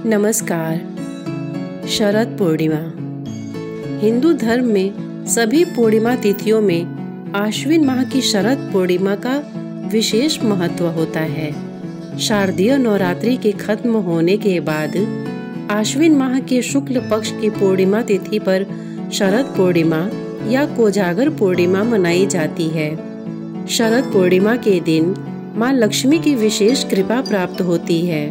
नमस्कार। शरद पूर्णिमा हिंदू धर्म में सभी पूर्णिमा तिथियों में आश्विन माह की शरद पूर्णिमा का विशेष महत्व होता है। शारदीय नवरात्रि के खत्म होने के बाद आश्विन माह के शुक्ल पक्ष की पूर्णिमा तिथि पर शरद पूर्णिमा या कोजागर पूर्णिमा मनाई जाती है। शरद पूर्णिमा के दिन माँ लक्ष्मी की विशेष कृपा प्राप्त होती है।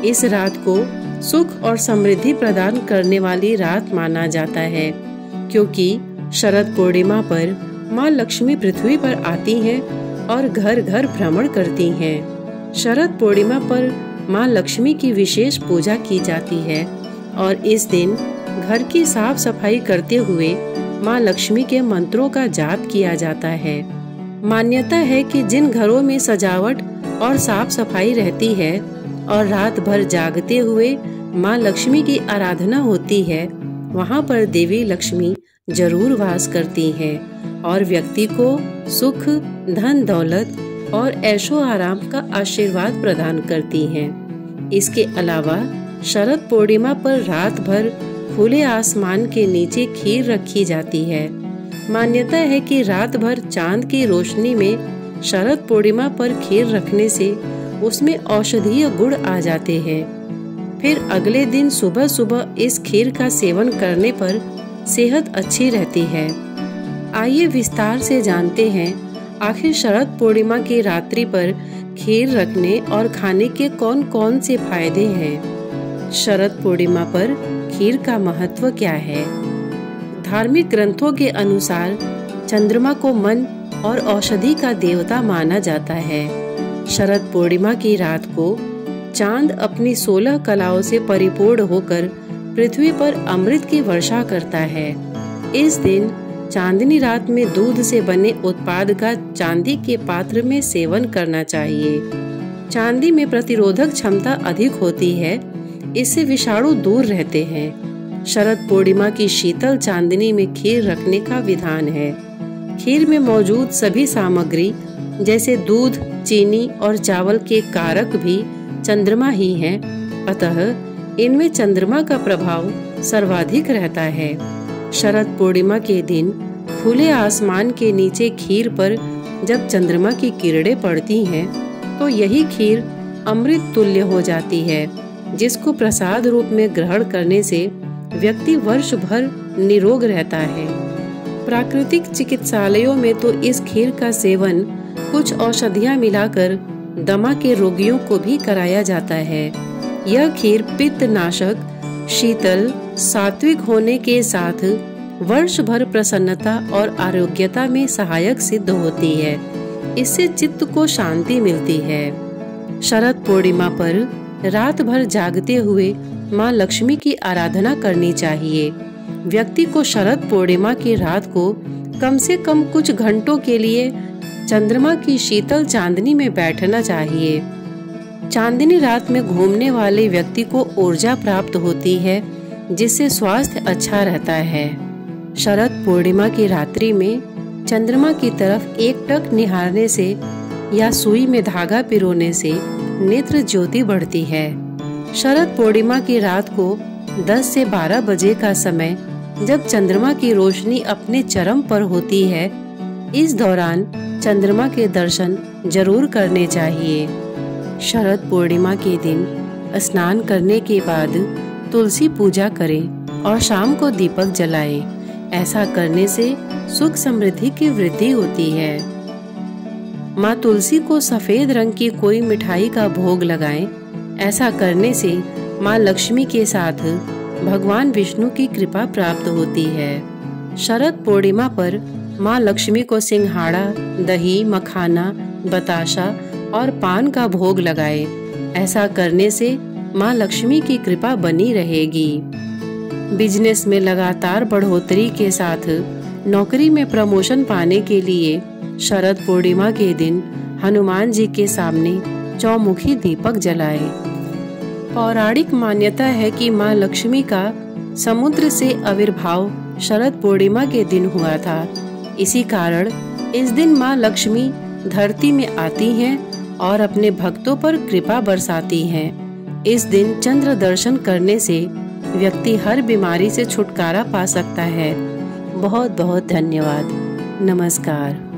इस रात को सुख और समृद्धि प्रदान करने वाली रात माना जाता है, क्योंकि शरद पूर्णिमा पर माँ लक्ष्मी पृथ्वी पर आती हैं और घर घर भ्रमण करती हैं। शरद पूर्णिमा पर माँ लक्ष्मी की विशेष पूजा की जाती है और इस दिन घर की साफ सफाई करते हुए माँ लक्ष्मी के मंत्रों का जाप किया जाता है। मान्यता है कि जिन घरों में सजावट और साफ सफाई रहती है और रात भर जागते हुए माँ लक्ष्मी की आराधना होती है, वहाँ पर देवी लक्ष्मी जरूर वास करती हैं और व्यक्ति को सुख, धन दौलत और ऐशो आराम का आशीर्वाद प्रदान करती हैं। इसके अलावा शरद पूर्णिमा पर रात भर खुले आसमान के नीचे खीर रखी जाती है। मान्यता है कि रात भर चांद की रोशनी में शरद पूर्णिमा पर खीर रखने से उसमें औषधीय गुण आ जाते हैं। फिर अगले दिन सुबह सुबह इस खीर का सेवन करने पर सेहत अच्छी रहती है। आइए विस्तार से जानते हैं आखिर शरद पूर्णिमा की रात्रि पर खीर रखने और खाने के कौन कौन से फायदे हैं। शरद पूर्णिमा पर खीर का महत्व क्या है। धार्मिक ग्रंथों के अनुसार चंद्रमा को मन और औषधि का देवता माना जाता है। शरद पूर्णिमा की रात को चांद अपनी 16 कलाओं से परिपूर्ण होकर पृथ्वी पर अमृत की वर्षा करता है। इस दिन चांदनी रात में दूध से बने उत्पाद का चांदी के पात्र में सेवन करना चाहिए। चांदी में प्रतिरोधक क्षमता अधिक होती है, इससे विषाणु दूर रहते हैं। शरद पूर्णिमा की शीतल चांदनी में खीर रखने का विधान है। खीर में मौजूद सभी सामग्री जैसे दूध, चीनी और चावल के कारक भी चंद्रमा ही हैं, अतः इनमें चंद्रमा का प्रभाव सर्वाधिक रहता है। शरद पूर्णिमा के दिन खुले आसमान के नीचे खीर पर जब चंद्रमा की किरणें पड़ती हैं, तो यही खीर अमृत तुल्य हो जाती है, जिसको प्रसाद रूप में ग्रहण करने से व्यक्ति वर्ष भर निरोग रहता है। प्राकृतिक चिकित्सालयों में तो इस खीर का सेवन कुछ औषधियाँ मिलाकर दमा के रोगियों को भी कराया जाता है। यह खीर पित्त नाशक, शीतल, सात्विक होने के साथ वर्ष भर प्रसन्नता और आरोग्यता में सहायक सिद्ध होती है। इससे चित्त को शांति मिलती है। शरद पूर्णिमा पर रात भर जागते हुए माँ लक्ष्मी की आराधना करनी चाहिए। व्यक्ति को शरद पूर्णिमा की रात को कम से कम कुछ घंटों के लिए चंद्रमा की शीतल चांदनी में बैठना चाहिए। चांदनी रात में घूमने वाले व्यक्ति को ऊर्जा प्राप्त होती है, जिससे स्वास्थ्य अच्छा रहता है। शरद पूर्णिमा की रात्रि में चंद्रमा की तरफ एकटक निहारने से या सुई में धागा पिरोने से नेत्र ज्योति बढ़ती है। शरद पूर्णिमा की रात को 10 से 12 बजे का समय, जब चंद्रमा की रोशनी अपने चरम पर होती है, इस दौरान चंद्रमा के दर्शन जरूर करने चाहिए। शरद पूर्णिमा के दिन स्नान करने के बाद तुलसी पूजा करें और शाम को दीपक जलाएं। ऐसा करने से सुख समृद्धि की वृद्धि होती है। माँ तुलसी को सफेद रंग की कोई मिठाई का भोग लगाएं। ऐसा करने से माँ लक्ष्मी के साथ भगवान विष्णु की कृपा प्राप्त होती है। शरद पूर्णिमा पर माँ लक्ष्मी को सिंघाड़ा, दही, मखाना, बताशा और पान का भोग लगाए। ऐसा करने से माँ लक्ष्मी की कृपा बनी रहेगी। बिजनेस में लगातार बढ़ोतरी के साथ नौकरी में प्रमोशन पाने के लिए शरद पूर्णिमा के दिन हनुमान जी के सामने चौमुखी दीपक जलाएं। पौराणिक मान्यता है कि माँ लक्ष्मी का समुद्र से आविर्भाव शरद पूर्णिमा के दिन हुआ था। इसी कारण इस दिन माँ लक्ष्मी धरती में आती हैं और अपने भक्तों पर कृपा बरसाती हैं। इस दिन चंद्र दर्शन करने से व्यक्ति हर बीमारी से छुटकारा पा सकता है। बहुत बहुत धन्यवाद। नमस्कार।